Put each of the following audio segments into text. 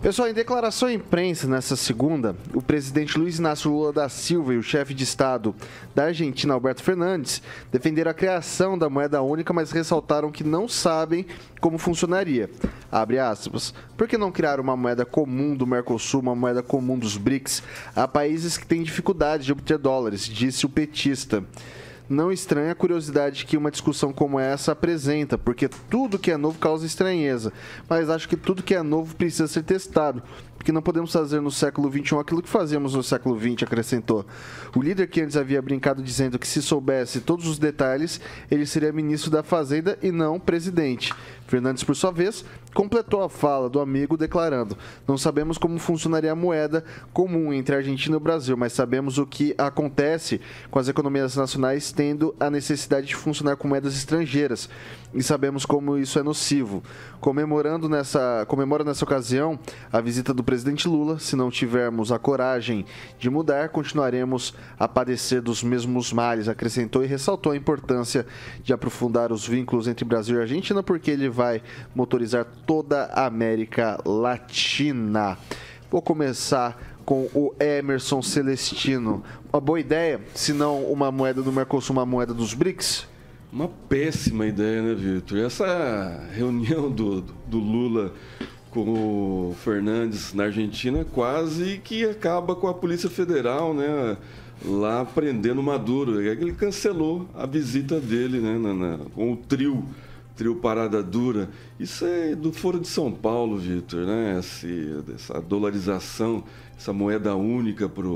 Pessoal, em declaração à imprensa nesta segunda, o presidente Luiz Inácio Lula da Silva e o chefe de Estado da Argentina, Alberto Fernandes, defenderam a criação da moeda única, mas ressaltaram que não sabem como funcionaria. Abre aspas. Por que não criar uma moeda comum do Mercosul, uma moeda comum dos BRICS? Há países que têm dificuldade de obter dólares, disse o petista. Não estranha a curiosidade que uma discussão como essa apresenta, porque tudo que é novo causa estranheza. Mas acho que tudo que é novo precisa ser testado, porque não podemos fazer no século XXI aquilo que fazíamos no século XX, acrescentou. O líder que antes havia brincado dizendo que se soubesse todos os detalhes, ele seria ministro da Fazenda e não presidente. Fernandes, por sua vez, completou a fala do amigo declarando: não sabemos como funcionaria a moeda comum entre a Argentina e o Brasil, mas sabemos o que acontece com as economias nacionais tendo a necessidade de funcionar com moedas estrangeiras e sabemos como isso é nocivo. Comemora nessa ocasião a visita do presidente Lula. Se não tivermos a coragem de mudar, continuaremos a padecer dos mesmos males, acrescentou e ressaltou a importância de aprofundar os vínculos entre Brasil e Argentina, porque ele vai motorizar toda a América Latina. Vou começar com o Emerson Celestino. Uma boa ideia, se não uma moeda do Mercosul, uma moeda dos BRICS? Uma péssima ideia, né, Vitor? Essa reunião do Lula com o Fernandes na Argentina quase que acaba com a Polícia Federal, né, lá prendendo Maduro. Ele cancelou a visita dele, né, com o trio Parada Dura. Isso é do Foro de São Paulo, Vitor, né? Essa dolarização, essa moeda única para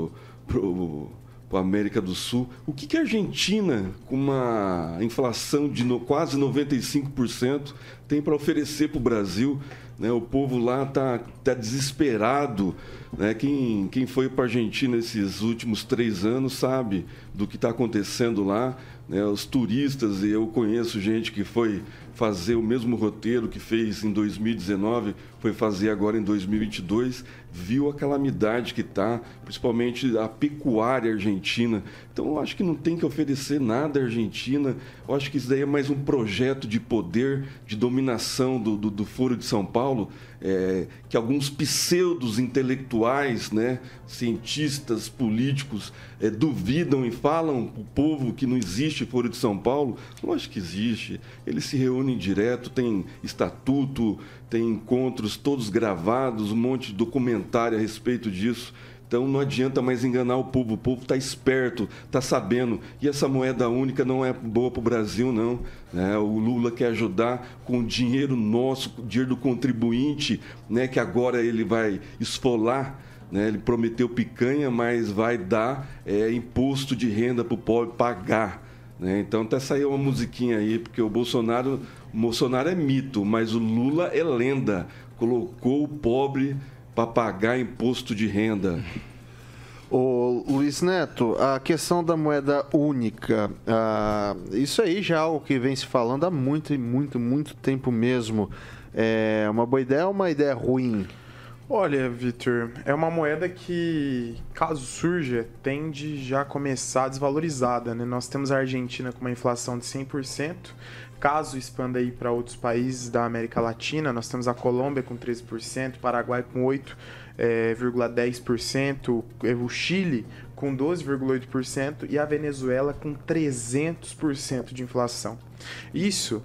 a América do Sul. O que a Argentina, com uma inflação de quase 95%, tem para oferecer para o Brasil? Né? O povo lá tá desesperado. Né? Quem foi para a Argentina esses últimos 3 anos sabe do que está acontecendo lá. Né? Os turistas, e eu conheço gente que foi fazer o mesmo roteiro que fez em 2019, foi fazer agora em 2022, viu a calamidade que está, principalmente a pecuária argentina. Então, eu acho que não tem que oferecer nada à Argentina. Eu acho que isso daí é mais um projeto de poder, de dominação do Foro de São Paulo, que alguns pseudos intelectuais, né, cientistas, políticos, duvidam e falam para o povo que não existe Foro de São Paulo. Eu acho que existe. Eles se reúnem direto, tem estatuto, tem encontros todos gravados, um monte de documentário a respeito disso. Então não adianta mais enganar o povo está esperto, está sabendo. E essa moeda única não é boa para o Brasil, não. Né? O Lula quer ajudar com o dinheiro nosso, o dinheiro do contribuinte, né? Que agora ele vai esfolar. Né? Ele prometeu picanha, mas vai dar imposto de renda para o pobre pagar. Né? Então até saiu uma musiquinha aí, porque o Bolsonaro é mito, mas o Lula é lenda. Colocou o pobre para pagar imposto de renda. Ô, Luiz Neto, a questão da moeda única, isso aí já é algo que vem se falando há muito tempo mesmo. É uma boa ideia ou uma ideia ruim? Olha, Vitor, é uma moeda que, caso surja, tende já a começar desvalorizada, né? Nós temos a Argentina com uma inflação de 100%, caso expanda aí para outros países da América Latina, nós temos a Colômbia com 13%, Paraguai com 8,10%, o Chile com 12,8% e a Venezuela com 300% de inflação. Isso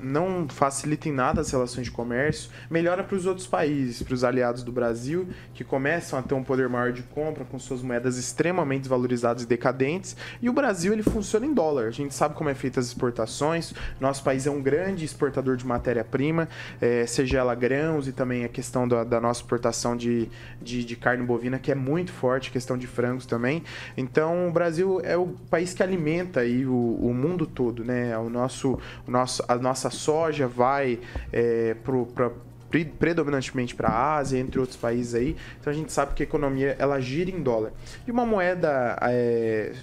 não facilita em nada as relações de comércio, melhora para os outros países, para os aliados do Brasil, que começam a ter um poder maior de compra com suas moedas extremamente desvalorizadas e decadentes, e o Brasil ele funciona em dólar. A gente sabe como é feita as exportações, nosso país é um grande exportador de matéria-prima, seja ela grãos e também a questão da nossa exportação de carne bovina, que é muito forte, questão de frangos também. Então o Brasil é o país que alimenta aí o mundo todo, né? A nossa soja vai predominantemente para a Ásia, entre outros países aí. Então a gente sabe que a economia ela gira em dólar. E uma moeda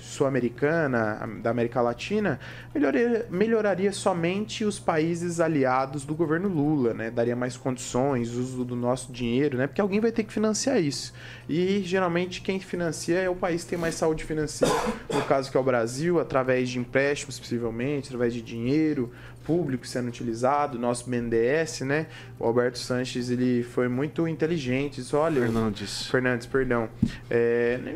sul-americana, da América Latina, melhoraria somente os países aliados do governo Lula, né? Daria mais condições, uso do nosso dinheiro, né? Porque alguém vai ter que financiar isso. E geralmente quem financia é o país que tem mais saúde financeira, no caso que é o Brasil, através de empréstimos, possivelmente, através de dinheiro, público sendo utilizado, nosso BNDES, né? O Alberto Sanches, ele foi muito inteligente. Isso, olha, Fernandes, perdão.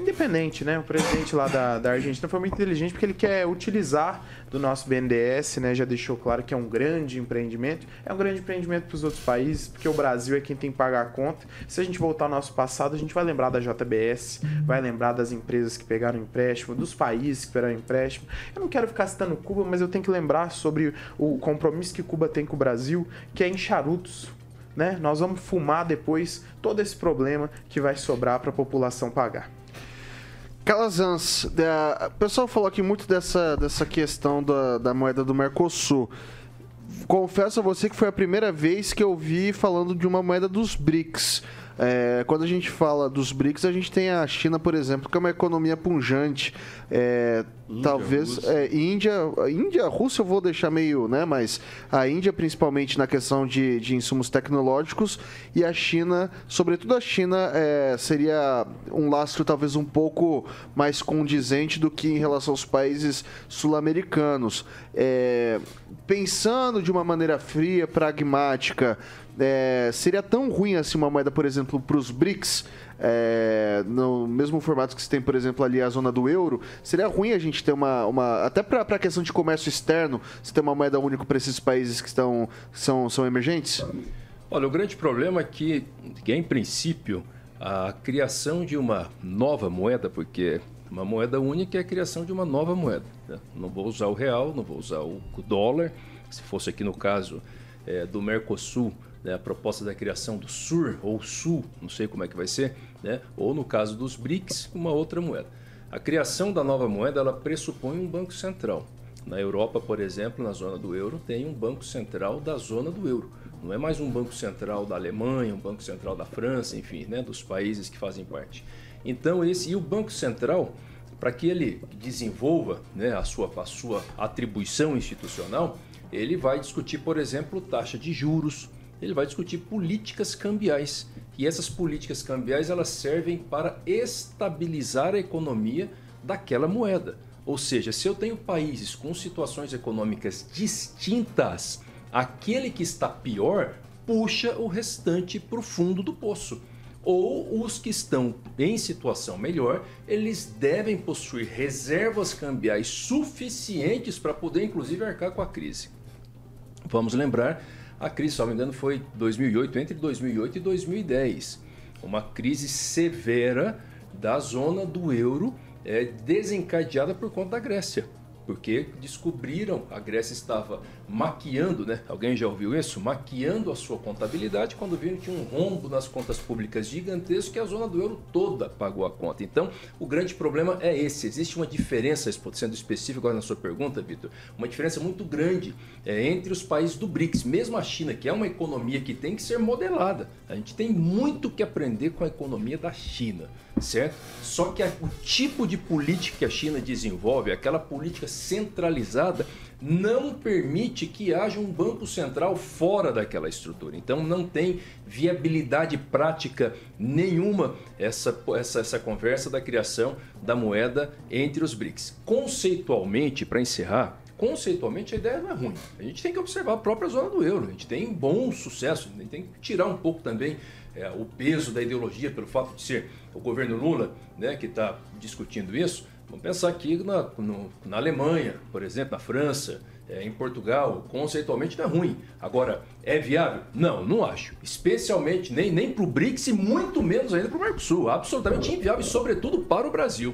Independente, né? O presidente lá da Argentina foi muito inteligente porque ele quer utilizar do nosso BNDES, né? Já deixou claro que é um grande empreendimento. É um grande empreendimento para os outros países, porque o Brasil é quem tem que pagar a conta. Se a gente voltar ao nosso passado, a gente vai lembrar da JBS, vai lembrar das empresas que pegaram empréstimo, dos países que pegaram empréstimo. Eu não quero ficar citando Cuba, mas eu tenho que lembrar sobre o compromisso que Cuba tem com o Brasil, que é em charutos. Né? Nós vamos fumar depois todo esse problema que vai sobrar para a população pagar. Calazans, o pessoal falou aqui muito dessa questão da moeda do Mercosul. Confesso a você que foi a primeira vez que eu vi falando de uma moeda dos BRICS. Quando a gente fala dos BRICS, a gente tem a China, por exemplo, que é uma economia pujante. Talvez Índia, Rússia eu vou deixar meio, né? Mas a Índia, principalmente na questão de insumos tecnológicos, e a China, sobretudo a China, seria um lastro talvez um pouco mais condizente do que em relação aos países sul-americanos. Pensando de uma maneira fria, pragmática, seria tão ruim assim uma moeda, por exemplo, para os BRICS, no mesmo formato que se tem, por exemplo, ali a zona do euro? Seria ruim a gente ter uma até para a questão de comércio externo, se ter uma moeda única para esses países que são emergentes? Olha, o grande problema é que em princípio, a criação de uma nova moeda, porque uma moeda única é a criação de uma nova moeda, né? Não vou usar o real, não vou usar o dólar. Se fosse aqui no caso do Mercosul, né, a proposta da criação do SUR ou SUL, não sei como é que vai ser, né, ou no caso dos BRICS, uma outra moeda. A criação da nova moeda, ela pressupõe um banco central. Na Europa, por exemplo, na zona do euro, tem um banco central da zona do euro. Não é mais um banco central da Alemanha, um banco central da França, enfim, né, dos países que fazem parte. Então, e o Banco Central, para que ele desenvolva, né, a sua atribuição institucional, ele vai discutir, por exemplo, taxa de juros, ele vai discutir políticas cambiais. E essas políticas cambiais, elas servem para estabilizar a economia daquela moeda. Ou seja, se eu tenho países com situações econômicas distintas, aquele que está pior puxa o restante para o fundo do poço. Ou os que estão em situação melhor, eles devem possuir reservas cambiais suficientes para poder, inclusive, arcar com a crise. Vamos lembrar, a crise, se não me engano, foi 2008, entre 2008 e 2010. Uma crise severa da zona do euro, desencadeada por conta da Grécia. Porque descobriram, a Grécia estava maquiando, né? Alguém já ouviu isso? Maquiando a sua contabilidade, quando viram que tinha um rombo nas contas públicas gigantesco, que a zona do euro toda pagou a conta. Então, o grande problema é esse. Existe uma diferença, sendo específico agora na sua pergunta, Vitor, uma diferença muito grande entre os países do BRICS. Mesmo a China, que é uma economia que tem que ser modelada. A gente tem muito que aprender com a economia da China, certo? Só que o tipo de política que a China desenvolve, aquela política centralizada, não permite que haja um banco central fora daquela estrutura. Então não tem viabilidade prática nenhuma essa conversa da criação da moeda entre os BRICS. Conceitualmente, para encerrar, conceitualmente a ideia não é ruim. A gente tem que observar a própria zona do euro. A gente tem bom sucesso, a gente tem que tirar um pouco também o peso da ideologia pelo fato de ser o governo Lula, né, que está discutindo isso. Vamos pensar aqui na Alemanha, por exemplo, na França, em Portugal, conceitualmente não é ruim. Agora, é viável? Não, não acho. Especialmente nem para o BRICS e muito menos ainda para o Mercosul. Absolutamente inviável e, sobretudo, para o Brasil.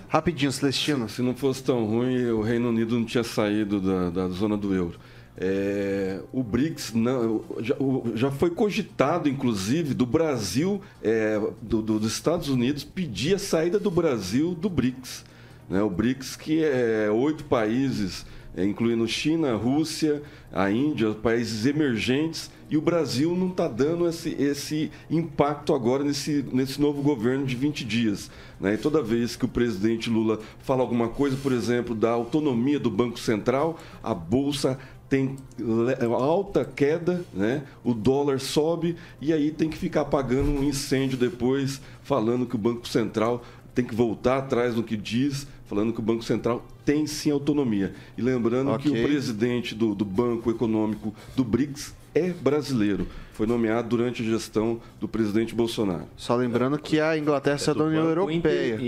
Rapidinho, Celestino. Se não fosse tão ruim, o Reino Unido não tinha saído da zona do euro. O BRICS já foi cogitado, inclusive, do Brasil, dos Estados Unidos, pedir a saída do Brasil do BRICS. Né? O BRICS, que é 8 países, incluindo China, Rússia, a Índia, países emergentes, e o Brasil não está dando esse impacto agora nesse novo governo de 20 dias. Né? E toda vez que o presidente Lula fala alguma coisa, por exemplo, da autonomia do Banco Central, a Bolsa tem alta queda, né? O dólar sobe e aí tem que ficar apagando um incêndio depois, falando que o Banco Central tem que voltar atrás no que diz, falando que o Banco Central tem sim autonomia. E lembrando que o presidente do Banco Econômico do BRICS é brasileiro. Foi nomeado durante a gestão do presidente Bolsonaro. Só lembrando que a Inglaterra é da União Europeia.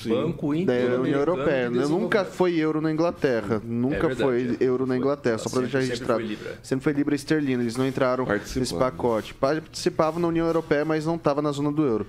Banco da União Europeia. Nunca foi euro na Inglaterra. Nunca foi euro na Inglaterra, só para deixar registrado. Sempre foi libra esterlina. Eles não entraram nesse pacote. Participavam na União Europeia, mas não estava na zona do euro.